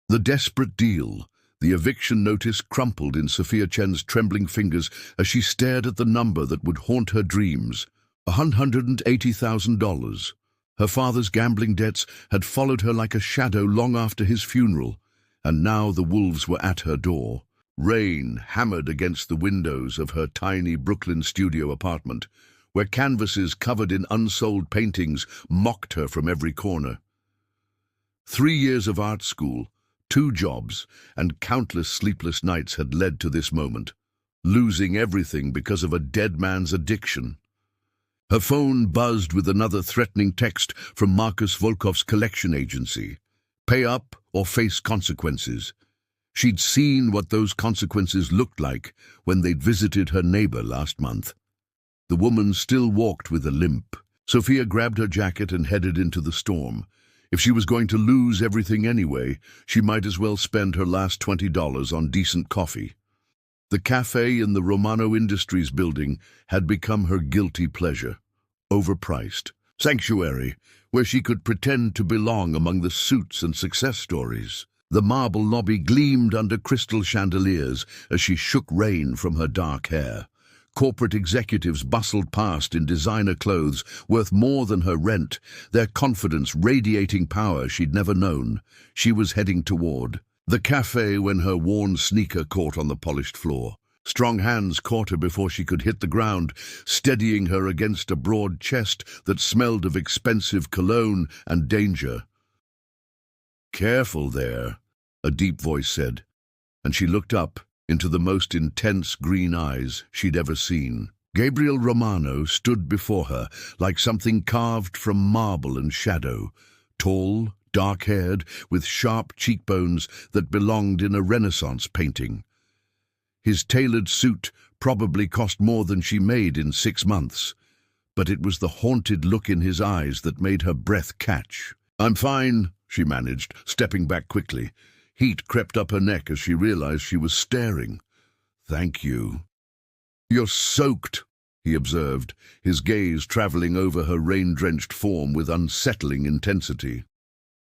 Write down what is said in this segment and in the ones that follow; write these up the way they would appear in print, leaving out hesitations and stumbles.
The desperate deal. The eviction notice crumpled in Sophia Chen's trembling fingers as she stared at the number that would haunt her dreams. $180,000. Her father's gambling debts had followed her like a shadow long after his funeral, and now the wolves were at her door. Rain hammered against the windows of her tiny Brooklyn studio apartment, where canvases covered in unsold paintings mocked her from every corner. 3 years of art school, 2 jobs, and countless sleepless nights had led to this moment, losing everything because of a dead man's addiction. Her phone buzzed with another threatening text from Marcus Volkov's collection agency. Pay up or face consequences. She'd seen what those consequences looked like when they'd visited her neighbor last month. The woman still walked with a limp. Sophia grabbed her jacket and headed into the storm. If she was going to lose everything anyway, she might as well spend her last $20 on decent coffee. The cafe in the Romano Industries building had become her guilty pleasure. Overpriced. Sanctuary, where she could pretend to belong among the suits and success stories. The marble lobby gleamed under crystal chandeliers as she shook rain from her dark hair. Corporate executives bustled past in designer clothes worth more than her rent, their confidence radiating power she'd never known. She was heading toward the cafe when her worn sneaker caught on the polished floor. Strong hands caught her before she could hit the ground, steadying her against a broad chest that smelled of expensive cologne and danger. "Careful there," a deep voice said, and she looked up into the most intense green eyes she'd ever seen. Gabriel Romano stood before her like something carved from marble and shadow, tall, dark-haired, with sharp cheekbones that belonged in a Renaissance painting. His tailored suit probably cost more than she made in 6 months, but it was the haunted look in his eyes that made her breath catch. "I'm fine," she managed, stepping back quickly. Heat crept up her neck as she realized she was staring. "Thank you." "You're soaked," he observed, his gaze traveling over her rain-drenched form with unsettling intensity.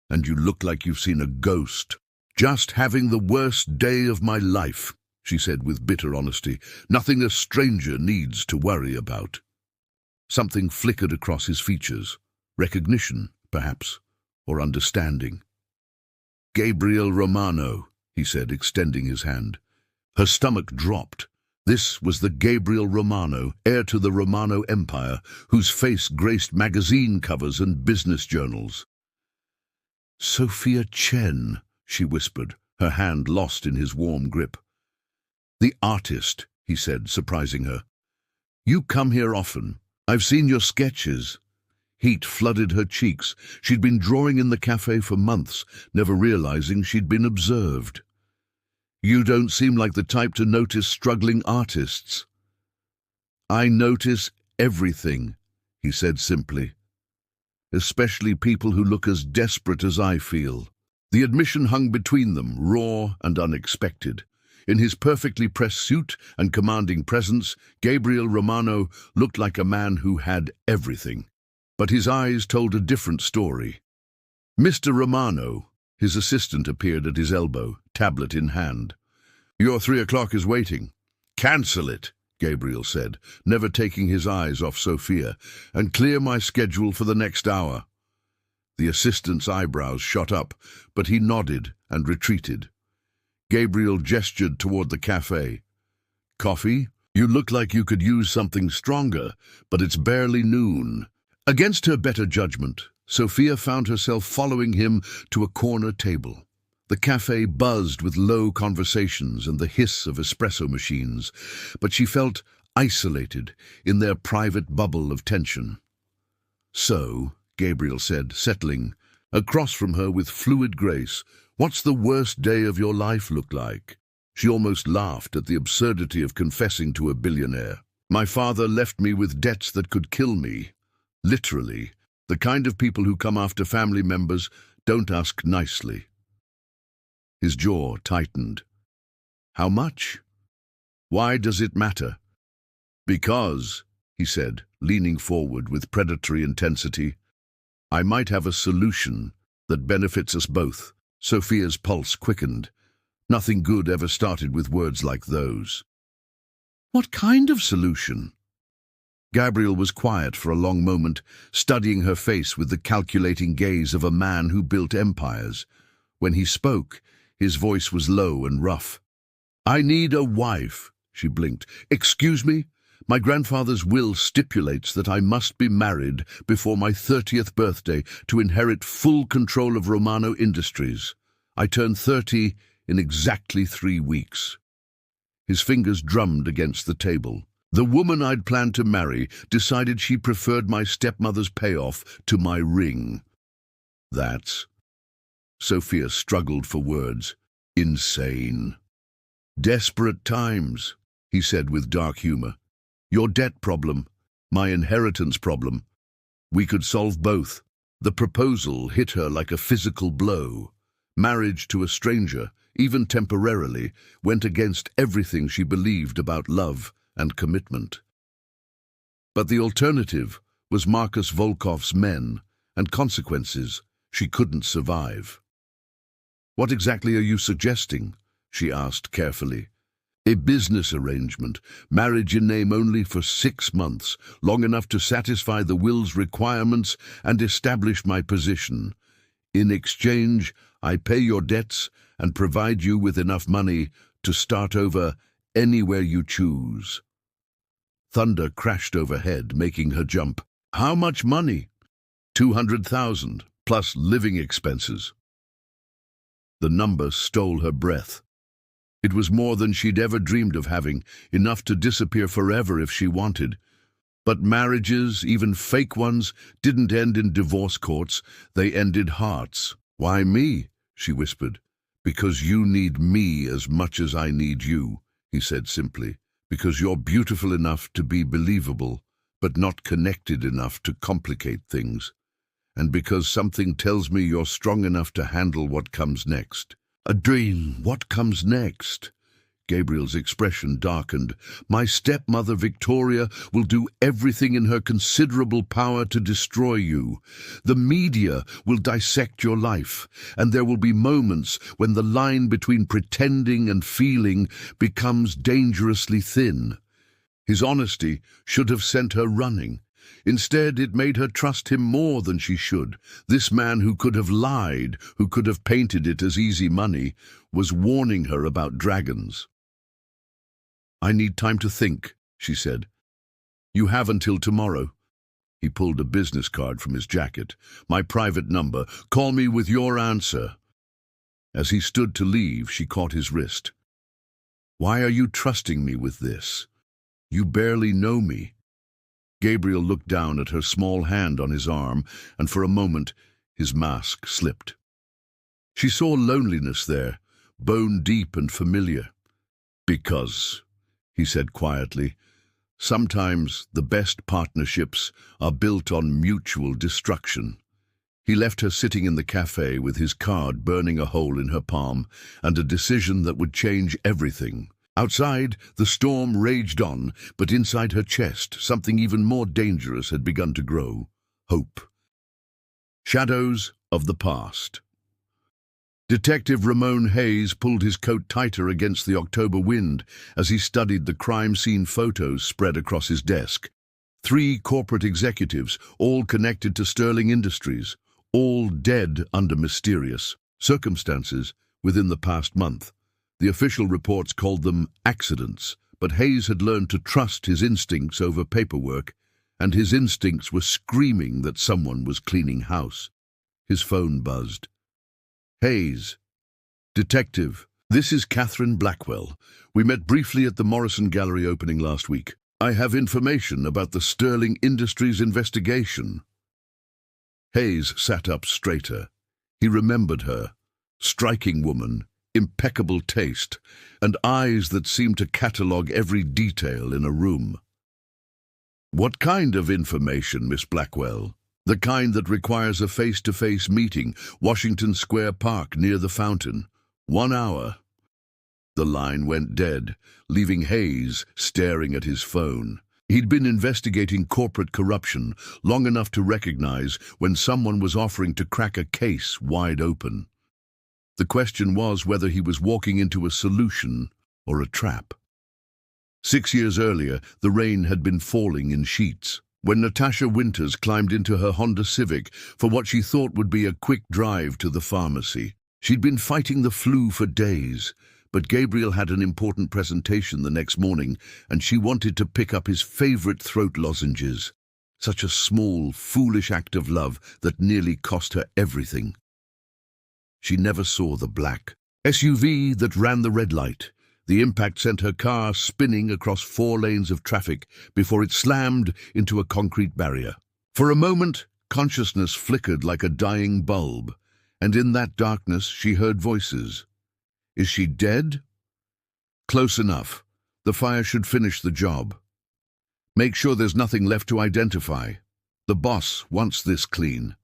"And you look like you've seen a ghost." "Just having the worst day of my life," she said with bitter honesty. "Nothing a stranger needs to worry about." Something flickered across his features. Recognition, perhaps, or understanding. "Gabriel Romano," he said, extending his hand. Her stomach dropped. This was the Gabriel Romano, heir to the Romano Empire, whose face graced magazine covers and business journals. "Sophia Chen," she whispered, her hand lost in his warm grip. "The artist," he said, surprising her. "You come here often. I've seen your sketches." Heat flooded her cheeks. She'd been drawing in the cafe for months, never realizing she'd been observed. "You don't seem like the type to notice struggling artists." "I notice everything," he said simply. "Especially people who look as desperate as I feel." The admission hung between them, raw and unexpected. In his perfectly pressed suit and commanding presence, Gabriel Romano looked like a man who had everything. But his eyes told a different story. "Mr. Romano," his assistant appeared at his elbow, tablet in hand. "Your 3 o'clock is waiting." "Cancel it," Gabriel said, never taking his eyes off Sophia, "and clear my schedule for the next hour." The assistant's eyebrows shot up, but he nodded and retreated. Gabriel gestured toward the cafe. "Coffee? You look like you could use something stronger, but it's barely noon." Against her better judgment, Sophia found herself following him to a corner table. The cafe buzzed with low conversations and the hiss of espresso machines, but she felt isolated in their private bubble of tension. "So," Gabriel said, settling across from her with fluid grace, "what's the worst day of your life look like?" She almost laughed at the absurdity of confessing to a billionaire. "My father left me with debts that could kill me. Literally, the kind of people who come after family members don't ask nicely." His jaw tightened. "How much? Why does it matter?" "Because," he said, leaning forward with predatory intensity, "I might have a solution that benefits us both." Sophia's pulse quickened. Nothing good ever started with words like those. What kind of solution? Gabriel was quiet for a long moment, studying her face with the calculating gaze of a man who built empires. When he spoke, his voice was low and rough. I need a wife, she blinked. Excuse me? My grandfather's will stipulates that I must be married before my 30th birthday to inherit full control of Romano Industries. I turn 30 in exactly 3 weeks. His fingers drummed against the table. The woman I'd planned to marry decided she preferred my stepmother's payoff to my ring. That's... Sophia struggled for words. Insane. Desperate times, he said with dark humor. Your debt problem, my inheritance problem. We could solve both. The proposal hit her like a physical blow. Marriage to a stranger, even temporarily, went against everything she believed about love and commitment. But the alternative was Marcus Volkov's men and consequences she couldn't survive. What exactly are you suggesting? She asked carefully. A business arrangement, marriage in name only for 6 months, long enough to satisfy the will's requirements and establish my position. In exchange, I pay your debts and provide you with enough money to start over anywhere you choose. Thunder crashed overhead, making her jump. How much money? 200,000, plus living expenses. The number stole her breath. It was more than she'd ever dreamed of having, enough to disappear forever if she wanted. But marriages, even fake ones, didn't end in divorce courts. They ended hearts. Why me? She whispered. Because you need me as much as I need you, he said simply. Because you're beautiful enough to be believable, but not connected enough to complicate things. And because something tells me you're strong enough to handle what comes next. A dream. What comes next? Gabriel's expression darkened. My stepmother Victoria will do everything in her considerable power to destroy you. The media will dissect your life, and there will be moments when the line between pretending and feeling becomes dangerously thin. His honesty should have sent her running. Instead, it made her trust him more than she should. This man who could have lied, who could have painted it as easy money, was warning her about dragons. I need time to think, she said. You have until tomorrow. He pulled a business card from his jacket. My private number. Call me with your answer. As he stood to leave, she caught his wrist. Why are you trusting me with this? You barely know me. Gabriel looked down at her small hand on his arm, and for a moment his mask slipped. She saw loneliness there, bone-deep and familiar. Because, he said quietly, sometimes the best partnerships are built on mutual destruction. He left her sitting in the cafe with his card burning a hole in her palm and a decision that would change everything. Outside, the storm raged on, but inside her chest, something even more dangerous had begun to grow. Hope. Shadows of the past. Detective Ramon Hayes pulled his coat tighter against the October wind as he studied the crime scene photos spread across his desk. 3 corporate executives, all connected to Sterling Industries, all dead under mysterious circumstances within the past month. The official reports called them accidents, but Hayes had learned to trust his instincts over paperwork, and his instincts were screaming that someone was cleaning house. His phone buzzed. Hayes. Detective, this is Catherine Blackwell. We met briefly at the Morrison Gallery opening last week. I have information about the Sterling Industries investigation. Hayes sat up straighter. He remembered her. Striking woman, impeccable taste, and eyes that seemed to catalogue every detail in a room. What kind of information, Miss Blackwell? The kind that requires a face-to-face meeting, Washington Square Park near the fountain. 1 hour. The line went dead, leaving Hayes staring at his phone. He'd been investigating corporate corruption long enough to recognize when someone was offering to crack a case wide open. The question was whether he was walking into a solution or a trap. 6 years earlier, the rain had been falling in sheets. When Natasha Winters climbed into her Honda Civic for what she thought would be a quick drive to the pharmacy. She'd been fighting the flu for days, but Gabriel had an important presentation the next morning, and she wanted to pick up his favorite throat lozenges. Such a small, foolish act of love that nearly cost her everything. She never saw the black SUV that ran the red light. The impact sent her car spinning across 4 lanes of traffic before it slammed into a concrete barrier. For a moment, consciousness flickered like a dying bulb, and in that darkness she heard voices. Is she dead? Close enough. The fire should finish the job. Make sure there's nothing left to identify. The boss wants this clean.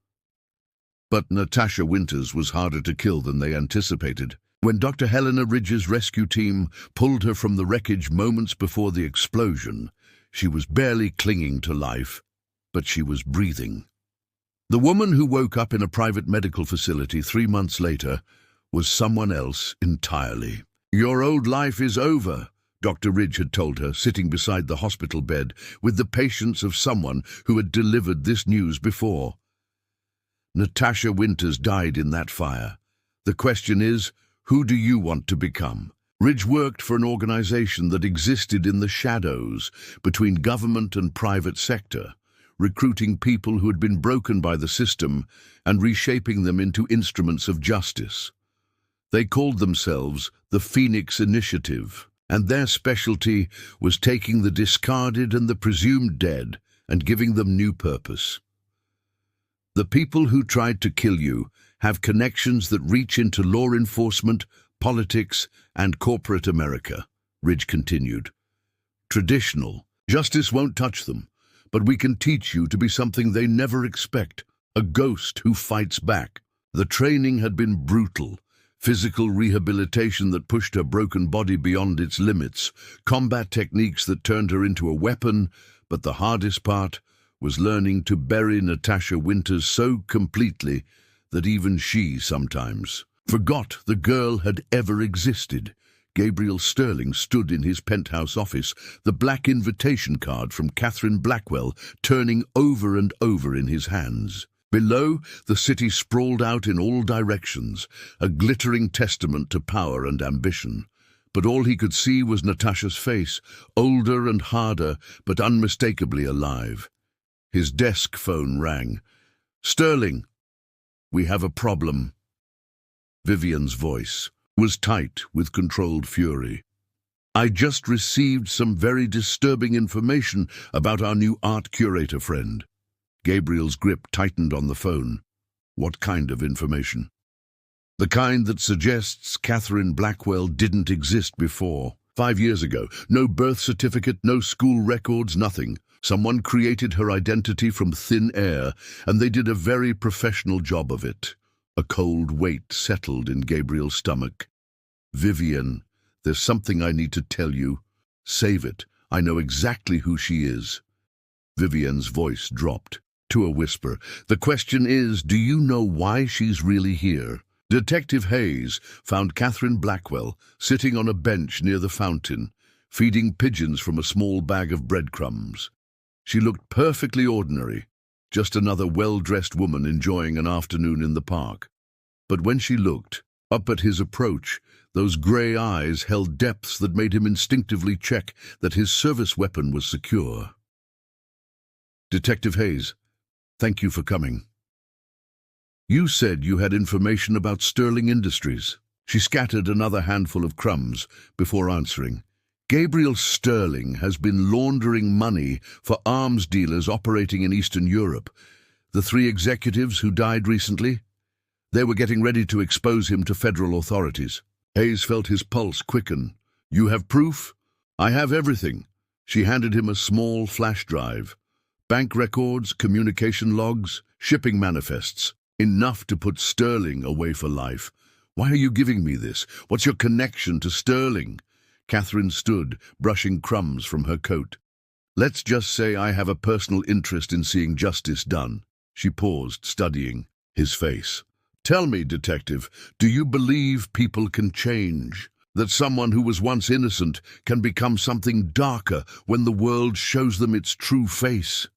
But Natasha Winters was harder to kill than they anticipated. When Dr. Helena Ridge's rescue team pulled her from the wreckage moments before the explosion, she was barely clinging to life, but she was breathing. The woman who woke up in a private medical facility 3 months later was someone else entirely. Your old life is over, Dr. Ridge had told her, sitting beside the hospital bed with the patience of someone who had delivered this news before. Natasha Winters died in that fire. The question is, who do you want to become? Ridge worked for an organization that existed in the shadows between government and private sector, recruiting people who had been broken by the system and reshaping them into instruments of justice. They called themselves the Phoenix Initiative, and their specialty was taking the discarded and the presumed dead and giving them new purpose. The people who tried to kill you have connections that reach into law enforcement, politics, and corporate America, Ridge continued. Traditional justice won't touch them, but we can teach you to be something they never expect, a ghost who fights back. The training had been brutal, physical rehabilitation that pushed her broken body beyond its limits, combat techniques that turned her into a weapon, but the hardest part was learning to bury Natasha Winters so completely that even she sometimes forgot the girl had ever existed. Gabriel Sterling stood in his penthouse office, the black invitation card from Catherine Blackwell turning over and over in his hands. Below, the city sprawled out in all directions, a glittering testament to power and ambition. But all he could see was Natasha's face, older and harder, but unmistakably alive. His desk phone rang. "Sterling, we have a problem." Vivian's voice was tight with controlled fury. "I just received some very disturbing information about our new art curator friend." Gabriel's grip tightened on the phone. "What kind of information?" "The kind that suggests Catherine Blackwell didn't exist before. 5 years ago. No birth certificate, no school records, nothing. Someone created her identity from thin air, and they did a very professional job of it." A cold weight settled in Gabriel's stomach. "Vivian, there's something I need to tell you. Save it. I know exactly who she is." Vivian's voice dropped to a whisper. "The question is, do you know why she's really here?" Detective Hayes found Catherine Blackwell sitting on a bench near the fountain, feeding pigeons from a small bag of breadcrumbs. She looked perfectly ordinary, just another well-dressed woman enjoying an afternoon in the park. But when she looked up at his approach, those grey eyes held depths that made him instinctively check that his service weapon was secure. "Detective Hayes, thank you for coming. You said you had information about Sterling Industries." She scattered another handful of crumbs before answering. "Gabriel Sterling has been laundering money for arms dealers operating in Eastern Europe. The 3 executives who died recently, they were getting ready to expose him to federal authorities." Hayes felt his pulse quicken. "You have proof?" "I have everything." She handed him a small flash drive. "Bank records, communication logs, shipping manifests. Enough to put Sterling away for life." "Why are you giving me this? What's your connection to Sterling?" Catherine stood, brushing crumbs from her coat. "Let's just say I have a personal interest in seeing justice done." She paused, studying his face. Tell me, detective, do you believe people can change? That someone who was once innocent can become something darker when the world shows them its true face?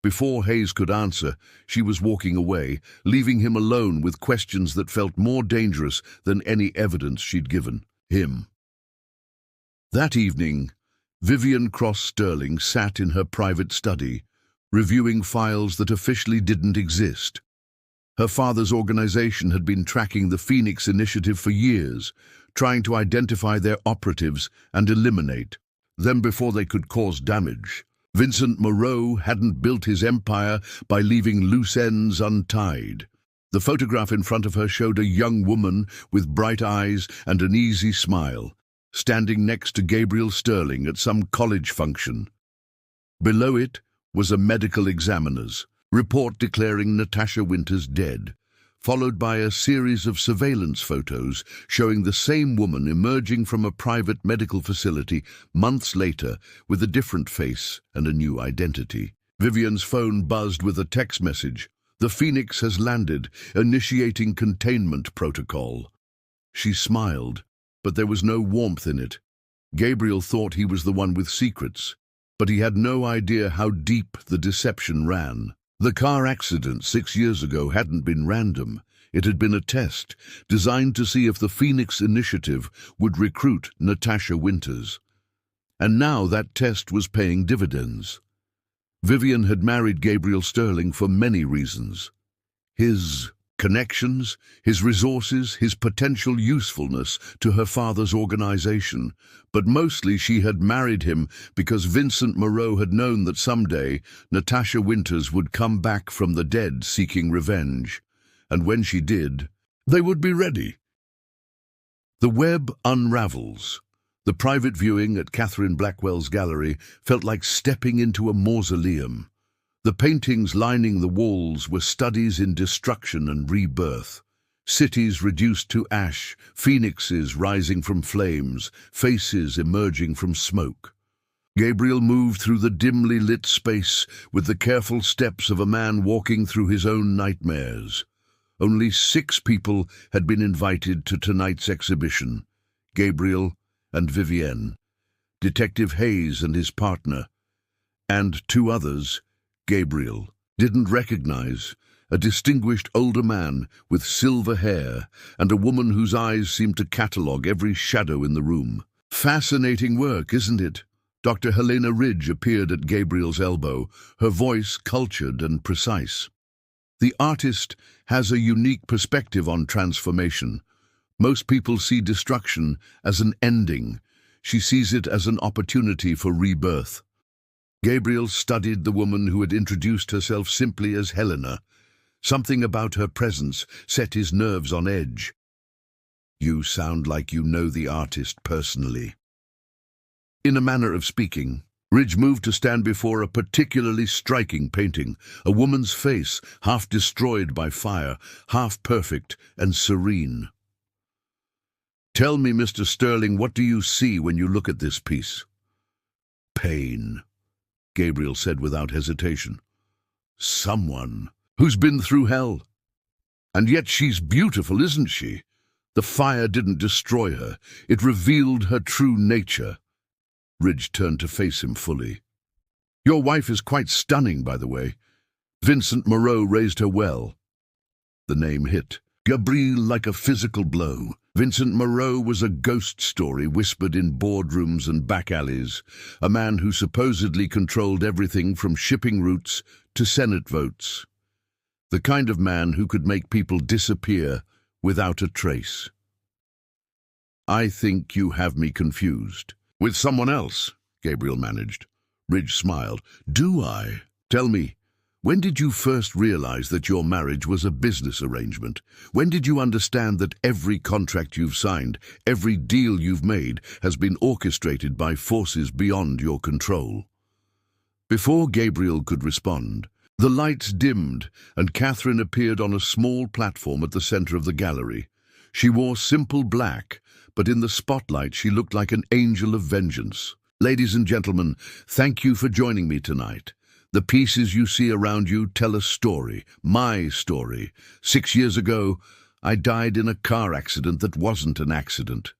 Before Hayes could answer, she was walking away, leaving him alone with questions that felt more dangerous than any evidence she'd given him. That evening, Vivian Cross Sterling sat in her private study, reviewing files that officially didn't exist. Her father's organization had been tracking the Phoenix Initiative for years, trying to identify their operatives and eliminate them before they could cause damage. Vincent Moreau hadn't built his empire by leaving loose ends untied. The photograph in front of her showed a young woman with bright eyes and an easy smile, standing next to Gabriel Sterling at some college function. Below it was a medical examiner's report declaring Natasha Winters dead, followed by a series of surveillance photos showing the same woman emerging from a private medical facility months later with a different face and a new identity. Vivian's phone buzzed with a text message. "The Phoenix has landed, initiating containment protocol." She smiled, but there was no warmth in it. Gabriel thought he was the one with secrets, but he had no idea how deep the deception ran. The car accident 6 years ago hadn't been random. It had been a test, designed to see if the Phoenix Initiative would recruit Natasha Winters. And now that test was paying dividends. Vivian had married Gabriel Sterling for many reasons. His connections, his resources, his potential usefulness to her father's organization. But mostly she had married him because Vincent Moreau had known that someday Natasha Winters would come back from the dead seeking revenge. And when she did, they would be ready. The web unravels. The private viewing at Catherine Blackwell's gallery felt like stepping into a mausoleum. The paintings lining the walls were studies in destruction and rebirth. Cities reduced to ash, phoenixes rising from flames, faces emerging from smoke. Gabriel moved through the dimly lit space with the careful steps of a man walking through his own nightmares. Only 6 people had been invited to tonight's exhibition: Gabriel and Vivienne, Detective Hayes and his partner, and 2 others Gabriel didn't recognize: a distinguished older man with silver hair and a woman whose eyes seemed to catalogue every shadow in the room. "Fascinating work, isn't it?" Dr. Helena Ridge appeared at Gabriel's elbow, her voice cultured and precise. "The artist has a unique perspective on transformation. Most people see destruction as an ending. She sees it as an opportunity for rebirth." Gabriel studied the woman who had introduced herself simply as Helena. Something about her presence set his nerves on edge. "You sound like you know the artist personally." In a manner of speaking, Ridge moved to stand before a particularly striking painting, a woman's face, half destroyed by fire, half perfect and serene. "Tell me, Mr. Sterling, what do you see when you look at this piece?" "Pain," Gabriel said without hesitation. "Someone who's been through hell. And yet she's beautiful, isn't she? The fire didn't destroy her. It revealed her true nature." Ridge turned to face him fully. "Your wife is quite stunning, by the way. Vincent Moreau raised her well." The name hit Gabriel like a physical blow. Vincent Moreau was a ghost story whispered in boardrooms and back alleys, a man who supposedly controlled everything from shipping routes to Senate votes. The kind of man who could make people disappear without a trace. "I think you have me confused." "With someone else," Gabriel managed. Ridge smiled. "Do I? Tell me, when did you first realize that your marriage was a business arrangement? When did you understand that every contract you've signed, every deal you've made, has been orchestrated by forces beyond your control?" Before Gabriel could respond, the lights dimmed and Catherine appeared on a small platform at the center of the gallery. She wore simple black, but in the spotlight she looked like an angel of vengeance. "Ladies and gentlemen, thank you for joining me tonight. The pieces you see around you tell a story, my story. 6 years ago, I died in a car accident that wasn't an accident.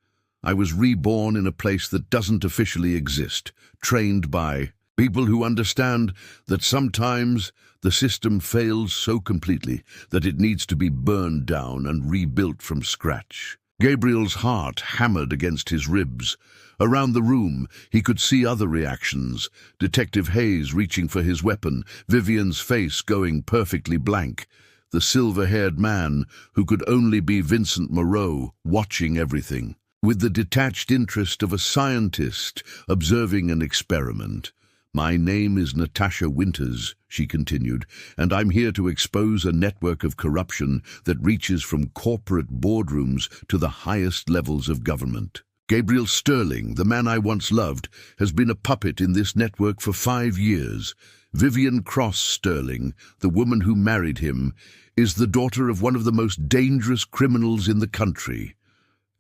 I was reborn in a place that doesn't officially exist, trained by people who understand that sometimes the system fails so completely that it needs to be burned down and rebuilt from scratch. Gabriel's heart hammered against his ribs. Around the room, he could see other reactions. Detective Hayes reaching for his weapon, Vivian's face going perfectly blank. The silver-haired man, who could only be Vincent Moreau, watching everything, with the detached interest of a scientist observing an experiment. "My name is Natasha Winters," she continued, "and I'm here to expose a network of corruption that reaches from corporate boardrooms to the highest levels of government. Gabriel Sterling, the man I once loved, has been a puppet in this network for 5 years. Vivian Cross Sterling, the woman who married him, is the daughter of one of the most dangerous criminals in the country.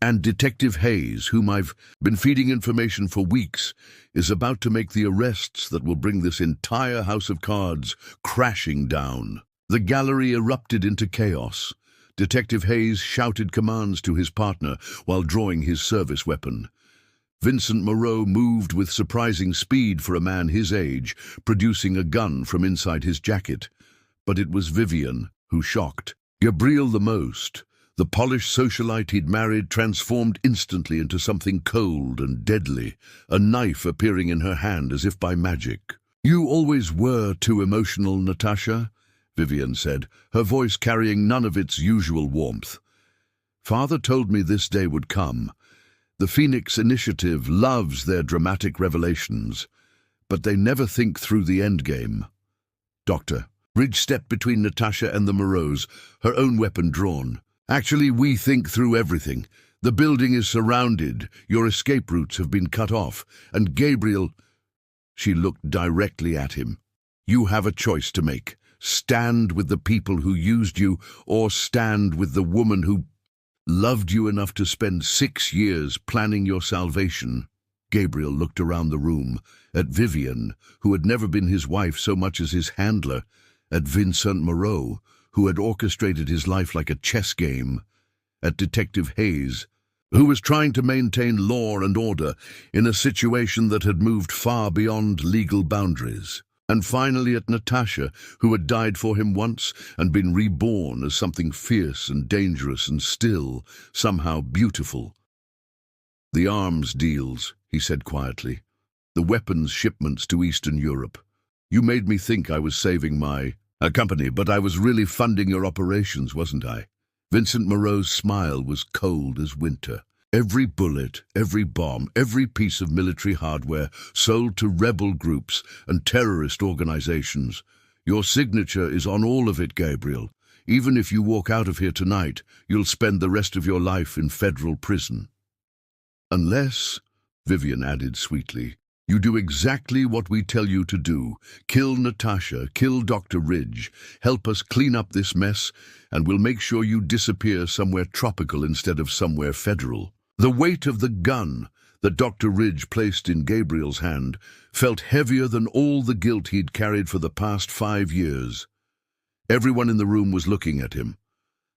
And Detective Hayes, whom I've been feeding information for weeks, is about to make the arrests that will bring this entire house of cards crashing down." The gallery erupted into chaos. Detective Hayes shouted commands to his partner while drawing his service weapon. Vincent Moreau moved with surprising speed for a man his age, producing a gun from inside his jacket. But it was Vivian who shocked. Gabriel the most. The polished socialite he'd married transformed instantly into something cold and deadly, a knife appearing in her hand as if by magic. "You always were too emotional, Natasha," Vivian said, her voice carrying none of its usual warmth. "Father told me this day would come. The Phoenix Initiative loves their dramatic revelations, but they never think through the endgame." "Doctor." Ridge stepped between Natasha and the Moreaus, her own weapon drawn. "Actually, we think through everything. The building is surrounded, your escape routes have been cut off, and Gabriel—" She looked directly at him. "You have a choice to make. Stand with the people who used you, or stand with the woman who loved you enough to spend 6 years planning your salvation." Gabriel looked around the room, at Vivian, who had never been his wife so much as his handler, at Vincent Moreau, who had orchestrated his life like a chess game, at Detective Hayes, who was trying to maintain law and order in a situation that had moved far beyond legal boundaries, and finally at Natasha, who had died for him once and been reborn as something fierce and dangerous and still, somehow beautiful. "The arms deals," he said quietly. "The weapons shipments to Eastern Europe. You made me think I was saving my company, but I was really funding your operations, wasn't I?" Vincent Moreau's smile was cold as winter. "Every bullet, every bomb, every piece of military hardware sold to rebel groups and terrorist organizations. Your signature is on all of it, Gabriel. Even if you walk out of here tonight, you'll spend the rest of your life in federal prison. Unless," Vivian added sweetly, "you do exactly what we tell you to do. Kill Natasha, kill Dr. Ridge, help us clean up this mess, and we'll make sure you disappear somewhere tropical instead of somewhere federal." The weight of the gun that Dr. Ridge placed in Gabriel's hand felt heavier than all the guilt he'd carried for the past 5 years. Everyone in the room was looking at him,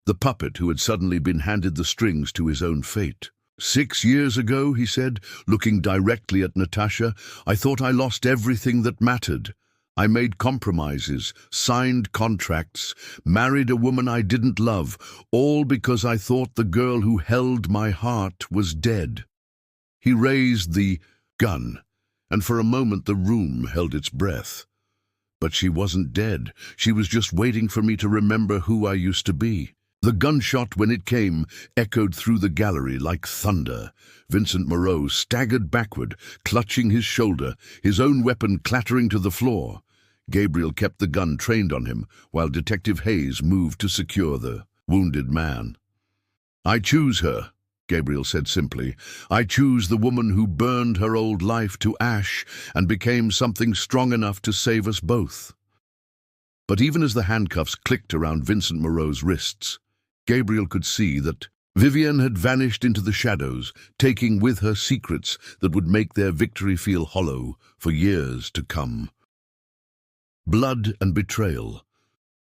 the puppet who had suddenly been handed the strings to his own fate. 6 years ago," he said, looking directly at Natasha, "I thought I lost everything that mattered. I made compromises, signed contracts, married a woman I didn't love, all because I thought the girl who held my heart was dead." He raised the gun, and for a moment the room held its breath. "But she wasn't dead. She was just waiting for me to remember who I used to be." The gunshot, when it came, echoed through the gallery like thunder. Vincent Moreau staggered backward, clutching his shoulder, his own weapon clattering to the floor. Gabriel kept the gun trained on him, while Detective Hayes moved to secure the wounded man. "I choose her," Gabriel said simply. "I choose the woman who burned her old life to ash and became something strong enough to save us both." But even as the handcuffs clicked around Vincent Moreau's wrists, Gabriel could see that Vivian had vanished into the shadows, taking with her secrets that would make their victory feel hollow for years to come. blood and betrayal.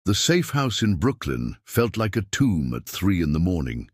The safe house in Brooklyn felt like a tomb at 3 in the morning.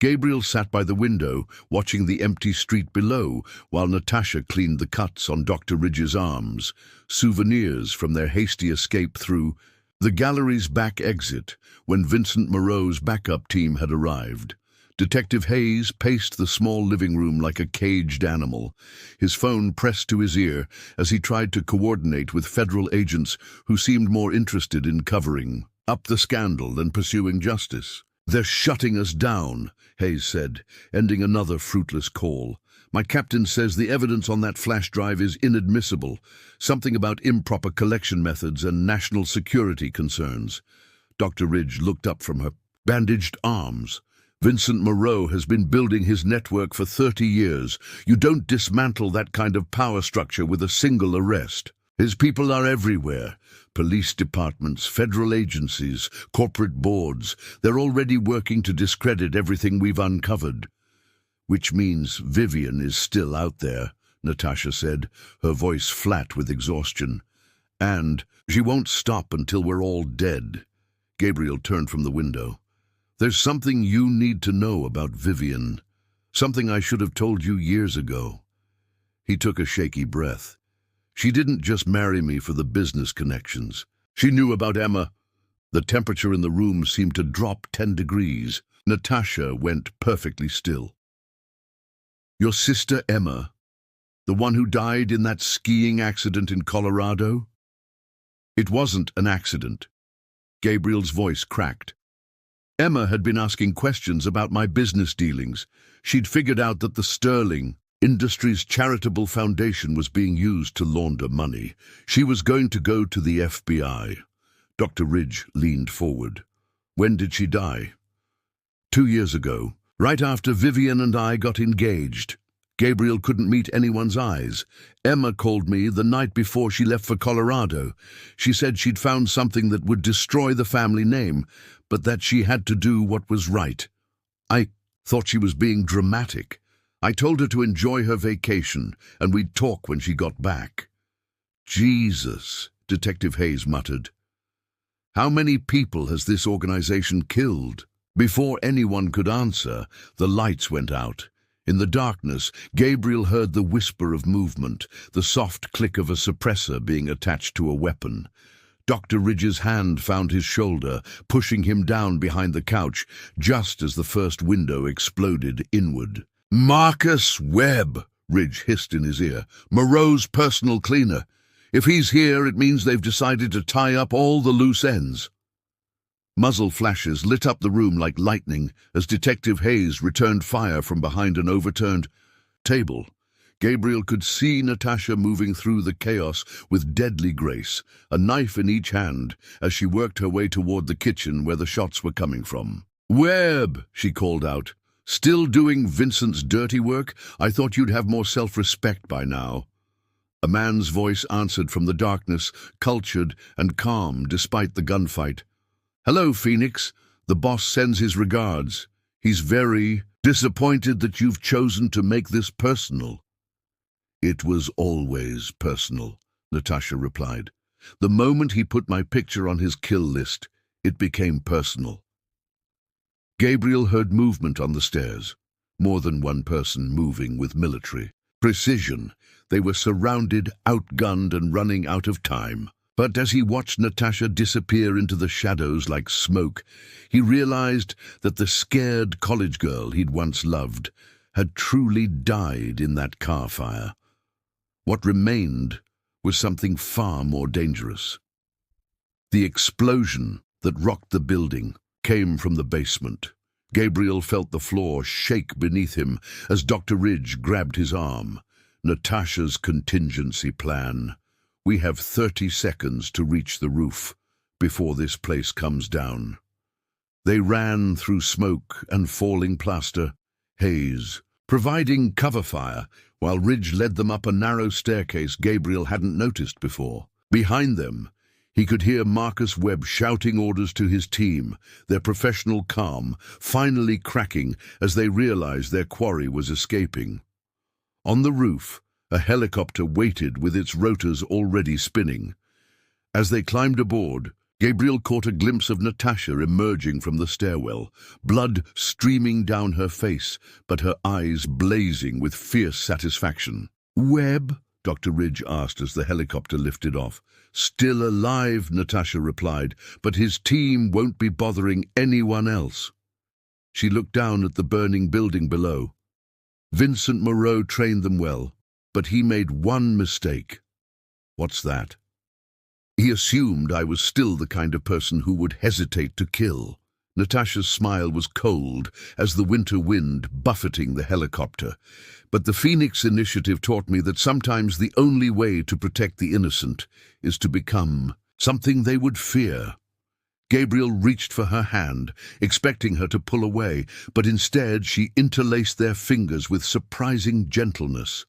Gabriel sat by the window, watching the empty street below, while Natasha cleaned the cuts on Dr. Ridge's arms, souvenirs from their hasty escape through the gallery's back exit when Vincent Moreau's backup team had arrived. Detective Hayes paced the small living room like a caged animal, his phone pressed to his ear as he tried to coordinate with federal agents who seemed more interested in covering up the scandal than pursuing justice. "They're shutting us down," Hayes said, ending another fruitless call. "My captain says the evidence on that flash drive is inadmissible, something about improper collection methods and national security concerns." Dr. Ridge looked up from her bandaged arms. "Vincent Moreau has been building his network for 30 years. You don't dismantle that kind of power structure with a single arrest. His people are everywhere. Police departments, federal agencies, corporate boards. They're already working to discredit everything we've uncovered." "Which means Vivian is still out there," Natasha said, her voice flat with exhaustion. "And she won't stop until we're all dead." Gabriel turned from the window. "There's something you need to know about Vivian. Something I should have told you years ago." He took a shaky breath. "She didn't just marry me for the business connections. She knew about Emma." The temperature in the room seemed to drop 10 degrees. Natasha went perfectly still. "Your sister Emma, the one who died in that skiing accident in Colorado?" "It wasn't an accident." Gabriel's voice cracked. "Emma had been asking questions about my business dealings. She'd figured out that the Sterling Industries charitable foundation was being used to launder money. She was going to go to the FBI. Dr. Ridge leaned forward. "When did she die?" 2 years ago, right after Vivian and I got engaged." Gabriel couldn't meet anyone's eyes. "Emma called me the night before she left for Colorado. She said she'd found something that would destroy the family name, but that she had to do what was right. I thought she was being dramatic. I told her to enjoy her vacation, and we'd talk when she got back." "Jesus," Detective Hayes muttered. "How many people has this organization killed?" Before anyone could answer, the lights went out. In the darkness, Gabriel heard the whisper of movement, the soft click of a suppressor being attached to a weapon. Dr. Ridge's hand found his shoulder, pushing him down behind the couch, just as the first window exploded inward. "Marcus Webb," Ridge hissed in his ear. "Moreau's personal cleaner. If he's here, it means they've decided to tie up all the loose ends." Muzzle flashes lit up the room like lightning as Detective Hayes returned fire from behind an overturned table. Gabriel could see Natasha moving through the chaos with deadly grace, a knife in each hand, as she worked her way toward the kitchen where the shots were coming from. "Webb," she called out. "Still doing Vincent's dirty work? I thought you'd have more self-respect by now." A man's voice answered from the darkness, cultured and calm despite the gunfight. "Hello, Phoenix. The boss sends his regards. He's very disappointed that you've chosen to make this personal." "It was always personal," Natasha replied. "The moment he put my picture on his kill list, it became personal." Gabriel heard movement on the stairs. More than one person moving with military precision. They were surrounded, outgunned, and running out of time. But as he watched Natasha disappear into the shadows like smoke, he realized that the scared college girl he'd once loved had truly died in that car fire. What remained was something far more dangerous. The explosion that rocked the building came from the basement. Gabriel felt the floor shake beneath him as Dr. Ridge grabbed his arm. "Natasha's contingency plan. We have 30 seconds to reach the roof before this place comes down." They ran through smoke and falling plaster, haze, providing cover fire, while Ridge led them up a narrow staircase Gabriel hadn't noticed before. Behind them, he could hear Marcus Webb shouting orders to his team, their professional calm finally cracking as they realized their quarry was escaping. On the roof, a helicopter waited with its rotors already spinning. As they climbed aboard, Gabriel caught a glimpse of Natasha emerging from the stairwell, blood streaming down her face, but her eyes blazing with fierce satisfaction. "Webb?" Dr. Ridge asked as the helicopter lifted off. "Still alive," Natasha replied, "but his team won't be bothering anyone else." She looked down at the burning building below. Vincent Moreau trained them well, but he made one mistake. "What's that?" "He assumed I was still the kind of person who would hesitate to kill." Natasha's smile was cold as the winter wind buffeting the helicopter. "But the Phoenix Initiative taught me that sometimes the only way to protect the innocent is to become something they would fear." Gabriel reached for her hand, expecting her to pull away, but instead she interlaced their fingers with surprising gentleness.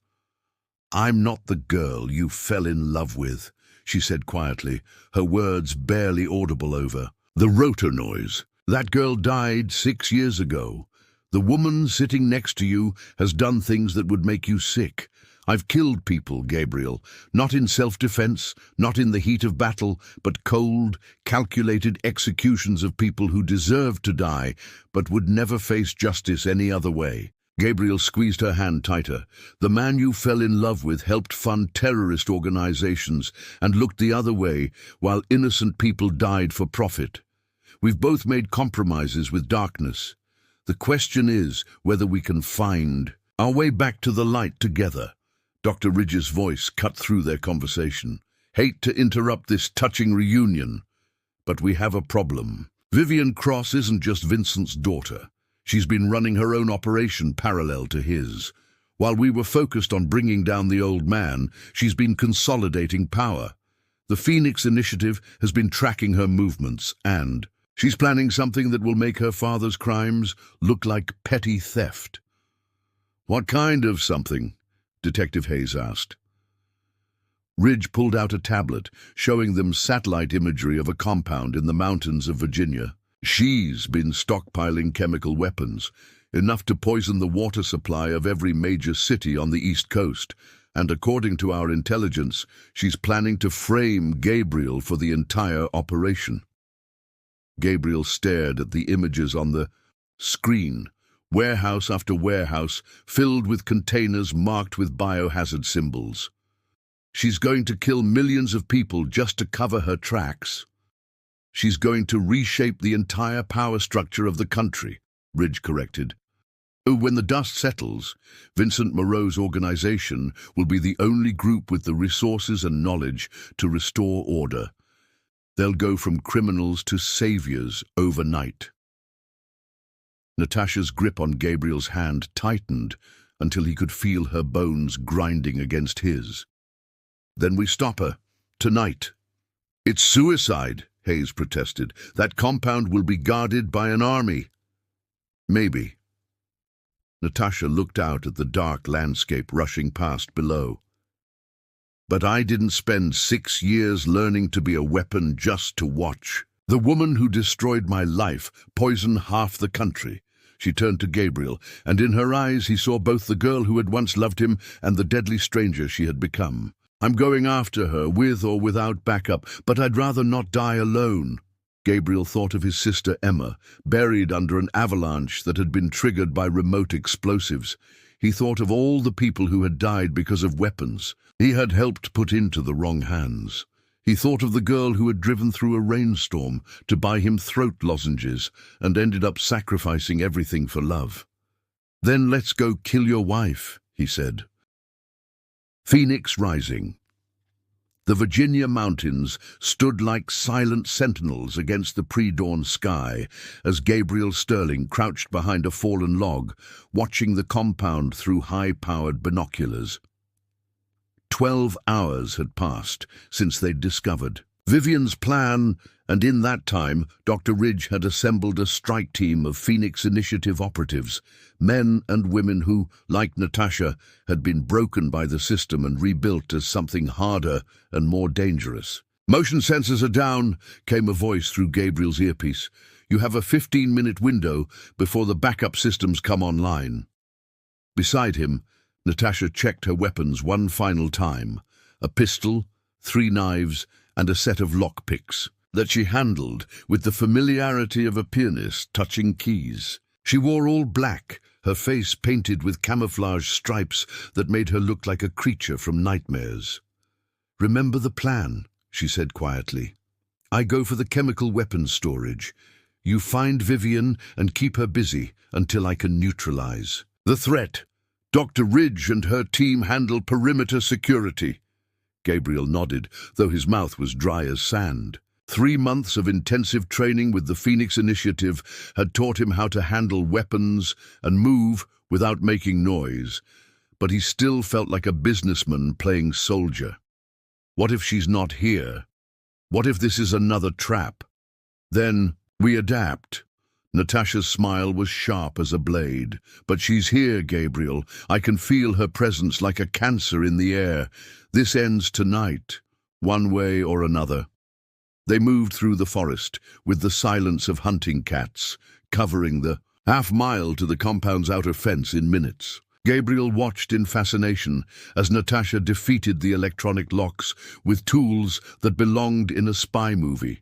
"I'm not the girl you fell in love with," she said quietly, her words barely audible over the rotor noise. "That girl died 6 years ago. The woman sitting next to you has done things that would make you sick. I've killed people, Gabriel, not in self-defense, not in the heat of battle, but cold, calculated executions of people who deserved to die, but would never face justice any other way." Gabriel squeezed her hand tighter. "The man you fell in love with helped fund terrorist organizations and looked the other way while innocent people died for profit. We've both made compromises with darkness. The question is whether we can find our way back to the light together." Dr. Ridge's voice cut through their conversation. "Hate to interrupt this touching reunion, but we have a problem. Vivian Cross isn't just Vincent's daughter. She's been running her own operation parallel to his. While we were focused on bringing down the old man, she's been consolidating power. The Phoenix Initiative has been tracking her movements, and she's planning something that will make her father's crimes look like petty theft." "What kind of something?" Detective Hayes asked. Ridge pulled out a tablet, showing them satellite imagery of a compound in the mountains of Virginia. "She's been stockpiling chemical weapons, enough to poison the water supply of every major city on the East Coast, and according to our intelligence, she's planning to frame Gabriel for the entire operation." Gabriel stared at the images on the screen. Warehouse after warehouse, filled with containers marked with biohazard symbols. "She's going to kill millions of people just to cover her tracks. She's going to reshape the entire power structure of the country," Ridge corrected. "When the dust settles, Vincent Moreau's organization will be the only group with the resources and knowledge to restore order. They'll go from criminals to saviors overnight." Natasha's grip on Gabriel's hand tightened until he could feel her bones grinding against his. "Then we stop her. Tonight." "It's suicide," Hayes protested. "That compound will be guarded by an army." "Maybe." Natasha looked out at the dark landscape rushing past below. "But I didn't spend 6 years learning to be a weapon just to watch. The woman who destroyed my life poisoned half the country." She turned to Gabriel, and in her eyes he saw both the girl who had once loved him and the deadly stranger she had become. "I'm going after her, with or without backup, but I'd rather not die alone." Gabriel thought of his sister Emma, buried under an avalanche that had been triggered by remote explosives. He thought of all the people who had died because of weapons he had helped put into the wrong hands. He thought of the girl who had driven through a rainstorm to buy him throat lozenges and ended up sacrificing everything for love. "Then let's go kill your wife," he said. Phoenix Rising. The Virginia mountains stood like silent sentinels against the pre-dawn sky as Gabriel Sterling crouched behind a fallen log, watching the compound through high-powered binoculars. 12 hours had passed since they'd discovered Vivian's plan, and in that time, Dr. Ridge had assembled a strike team of Phoenix Initiative operatives, men and women who, like Natasha, had been broken by the system and rebuilt as something harder and more dangerous. "Motion sensors are down," came a voice through Gabriel's earpiece. "You have a 15-minute window before the backup systems come online." Beside him, Natasha checked her weapons one final time: a pistol, 3 knives, and a set of lockpicks that she handled with the familiarity of a pianist touching keys. She wore all black, her face painted with camouflage stripes that made her look like a creature from nightmares. "Remember the plan," she said quietly. "I go for the chemical weapons storage. You find Vivian and keep her busy until I can neutralize the threat. Dr. Ridge and her team handle perimeter security." Gabriel nodded, though his mouth was dry as sand. 3 months of intensive training with the Phoenix Initiative had taught him how to handle weapons and move without making noise, but he still felt like a businessman playing soldier. What if she's not here? What if this is another trap? Then we adapt. Natasha's smile was sharp as a blade. "But she's here, Gabriel. I can feel her presence like a cancer in the air. This ends tonight, one way or another." They moved through the forest, with the silence of hunting cats, covering the half-mile to the compound's outer fence in minutes. Gabriel watched in fascination as Natasha defeated the electronic locks with tools that belonged in a spy movie,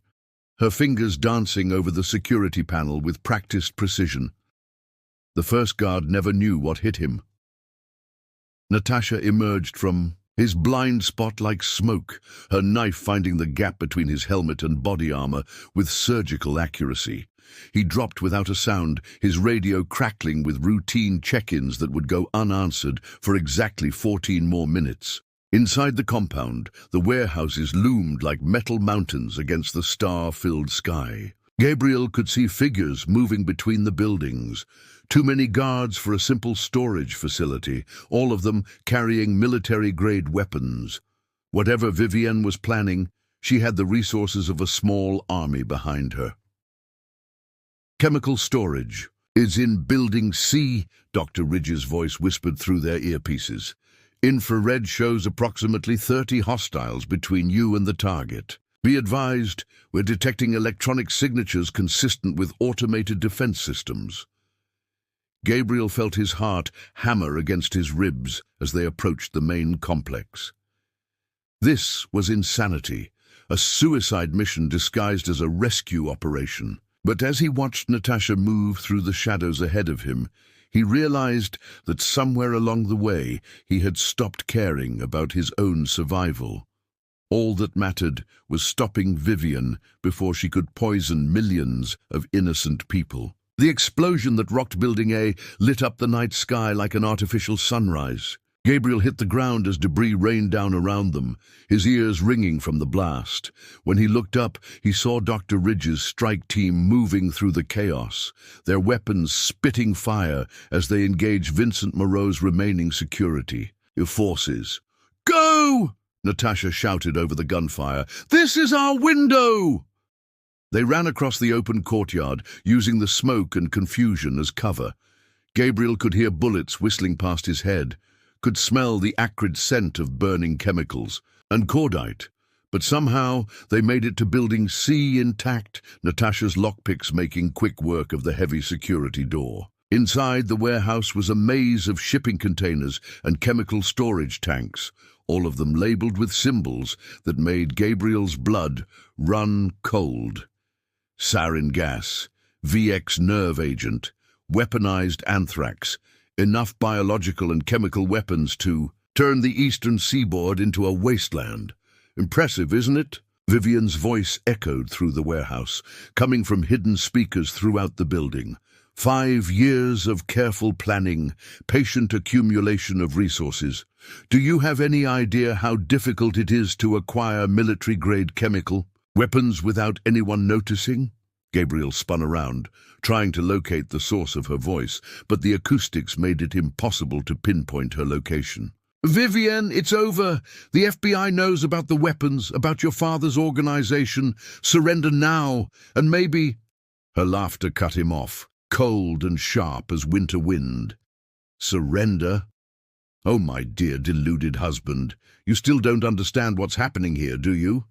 her fingers dancing over the security panel with practiced precision. The first guard never knew what hit him. Natasha emerged from his blind spot like smoke, her knife finding the gap between his helmet and body armor with surgical accuracy. He dropped without a sound, his radio crackling with routine check-ins that would go unanswered for exactly 14 more minutes. Inside the compound, the warehouses loomed like metal mountains against the star-filled sky. Gabriel could see figures moving between the buildings. Too many guards for a simple storage facility, all of them carrying military-grade weapons. Whatever Vivienne was planning, she had the resources of a small army behind her. "Chemical storage is in Building C," Dr. Ridge's voice whispered through their earpieces. "Infrared shows approximately 30 hostiles between you and the target. Be advised, we're detecting electronic signatures consistent with automated defense systems." Gabriel felt his heart hammer against his ribs as they approached the main complex. This was insanity, a suicide mission disguised as a rescue operation. But as he watched Natasha move through the shadows ahead of him, he realized that somewhere along the way he had stopped caring about his own survival. All that mattered was stopping Vivian before she could poison millions of innocent people. The explosion that rocked Building A lit up the night sky like an artificial sunrise. Gabriel hit the ground as debris rained down around them, his ears ringing from the blast. When he looked up, he saw Dr. Ridge's strike team moving through the chaos, their weapons spitting fire as they engaged Vincent Moreau's remaining security forces. "Go!" Natasha shouted over the gunfire. "This is our window!" They ran across the open courtyard, using the smoke and confusion as cover. Gabriel could hear bullets whistling past his head, could smell the acrid scent of burning chemicals and cordite. But somehow they made it to Building C intact, Natasha's lockpicks making quick work of the heavy security door. Inside, the warehouse was a maze of shipping containers and chemical storage tanks, all of them labeled with symbols that made Gabriel's blood run cold. Sarin gas, VX nerve agent, weaponized anthrax, enough biological and chemical weapons to turn the eastern seaboard into a wasteland. Impressive, isn't it? Vivian's voice echoed through the warehouse, coming from hidden speakers throughout the building. 5 years of careful planning, patient accumulation of resources. Do you have any idea how difficult it is to acquire military-grade chemical weapons without anyone noticing? Gabriel spun around, trying to locate the source of her voice, but the acoustics made it impossible to pinpoint her location. "Vivienne, it's over. The FBI knows about the weapons, about your father's organization. Surrender now, and maybe—" Her laughter cut him off, cold and sharp as winter wind. "Surrender? Oh, my dear deluded husband, you still don't understand what's happening here, do you?"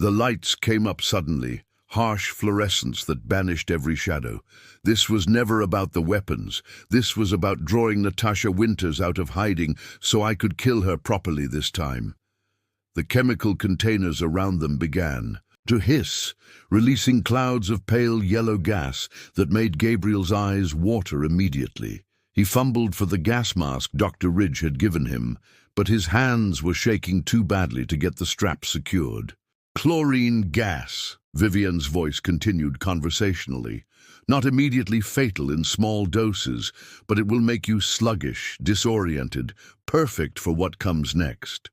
The lights came up suddenly, harsh fluorescence that banished every shadow. This was never about the weapons. This was about drawing Natasha Winters out of hiding so I could kill her properly this time. The chemical containers around them began to hiss, releasing clouds of pale yellow gas that made Gabriel's eyes water immediately. He fumbled for the gas mask Dr. Ridge had given him, but his hands were shaking too badly to get the strap secured. Chlorine gas, Vivian's voice continued conversationally. Not immediately fatal in small doses, but it will make you sluggish, disoriented, perfect for what comes next.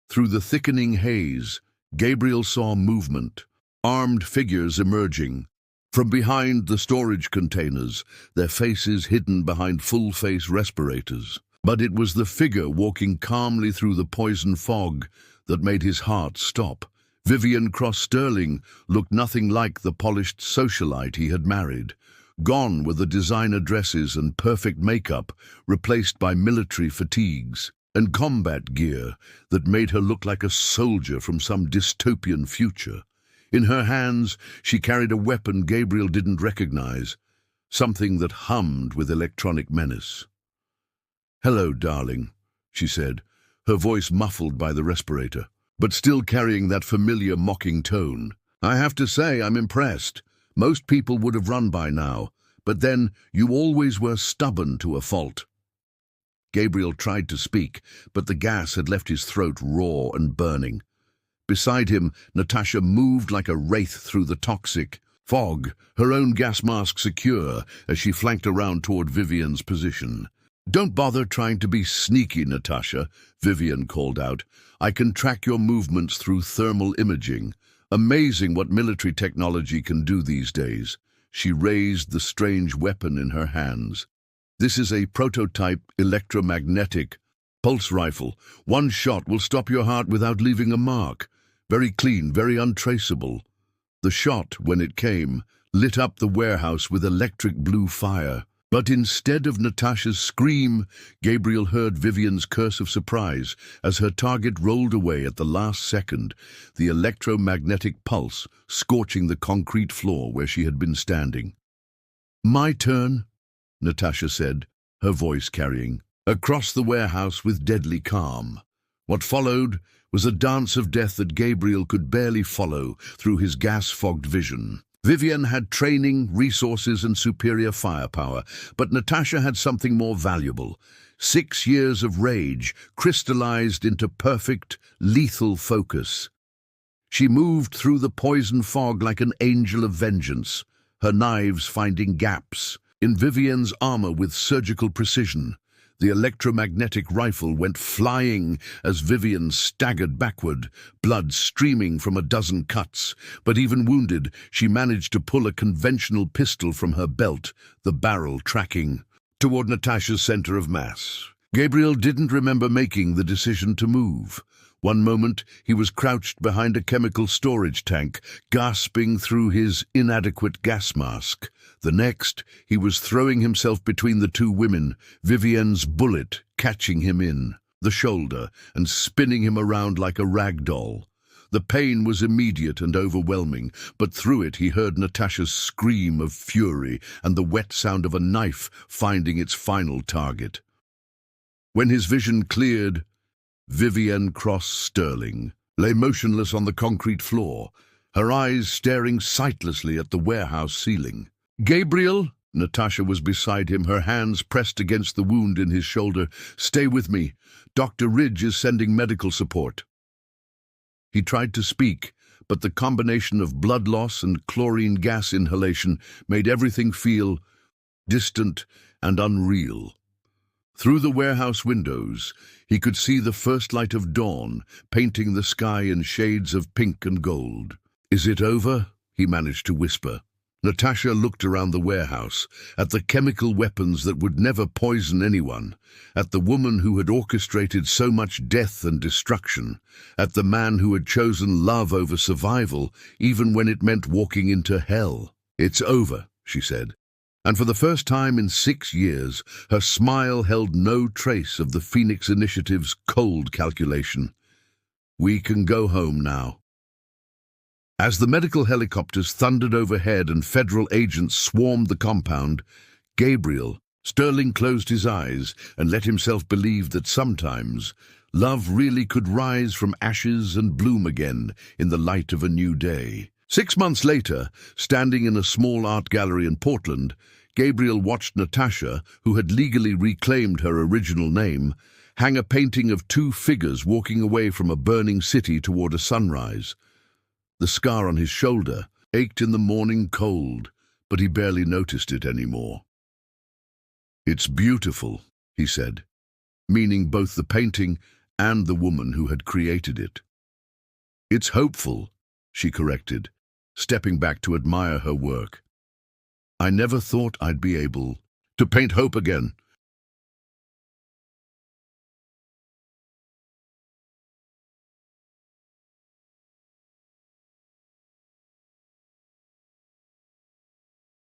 Through the thickening haze, Gabriel saw movement, armed figures emerging. From behind the storage containers, their faces hidden behind full-face respirators. But it was the figure walking calmly through the poison fog that made his heart stop. Vivian Cross-Sterling looked nothing like the polished socialite he had married. Gone were the designer dresses and perfect makeup, replaced by military fatigues and combat gear that made her look like a soldier from some dystopian future. In her hands, she carried a weapon Gabriel didn't recognize, something that hummed with electronic menace. "Hello, darling," she said, her voice muffled by the respirator, but still carrying that familiar mocking tone. "I have to say I'm impressed. Most people would have run by now, but then you always were stubborn to a fault." Gabriel tried to speak, but the gas had left his throat raw and burning. Beside him, Natasha moved like a wraith through the toxic fog, her own gas mask secure as she flanked around toward Vivian's position. "Don't bother trying to be sneaky, Natasha," Vivian called out. "I can track your movements through thermal imaging. Amazing what military technology can do these days." She raised the strange weapon in her hands. "This is a prototype electromagnetic pulse rifle. One shot will stop your heart without leaving a mark. Very clean, very untraceable." The shot, when it came, lit up the warehouse with electric blue fire. But instead of Natasha's scream, Gabriel heard Vivian's curse of surprise as her target rolled away at the last second, the electromagnetic pulse scorching the concrete floor where she had been standing. "My turn," Natasha said, her voice carrying across the warehouse with deadly calm. What followed was a dance of death that Gabriel could barely follow through his gas-fogged vision. Vivian had training, resources, and superior firepower, but Natasha had something more valuable. 6 years of rage crystallized into perfect, lethal focus. She moved through the poison fog like an angel of vengeance, her knives finding gaps in Vivian's armor with surgical precision. The electromagnetic rifle went flying as Vivian staggered backward, blood streaming from a dozen cuts. But even wounded, she managed to pull a conventional pistol from her belt, the barrel tracking toward Natasha's center of mass. Gabriel didn't remember making the decision to move. One moment, he was crouched behind a chemical storage tank, gasping through his inadequate gas mask. The next, he was throwing himself between the two women, Vivian's bullet catching him in the shoulder and spinning him around like a rag doll. The pain was immediate and overwhelming, but through it he heard Natasha's scream of fury and the wet sound of a knife finding its final target. When his vision cleared, Vivian Cross-Sterling lay motionless on the concrete floor, her eyes staring sightlessly at the warehouse ceiling. "Gabriel?" Natasha was beside him, her hands pressed against the wound in his shoulder. "Stay with me. Dr. Ridge is sending medical support." He tried to speak, but the combination of blood loss and chlorine gas inhalation made everything feel distant and unreal. Through the warehouse windows, he could see the first light of dawn, painting the sky in shades of pink and gold. "Is it over?" he managed to whisper. Natasha looked around the warehouse, at the chemical weapons that would never poison anyone, at the woman who had orchestrated so much death and destruction, at the man who had chosen love over survival, even when it meant walking into hell. "It's over," she said. And for the first time in 6 years, her smile held no trace of the Phoenix Initiative's cold calculation. "We can go home now." As the medical helicopters thundered overhead and federal agents swarmed the compound, Gabriel Sterling closed his eyes and let himself believe that sometimes Love really could rise from ashes and bloom again in the light of a new day. 6 months later, standing in a small art gallery in Portland, Gabriel watched Natasha, who had legally reclaimed her original name, hang a painting of two figures walking away from a burning city toward a sunrise. The scar on his shoulder ached in the morning cold, but he barely noticed it anymore. "It's beautiful," he said, meaning both the painting and the woman who had created it. "It's hopeful," she corrected, stepping back to admire her work. "I never thought I'd be able to paint hope again,"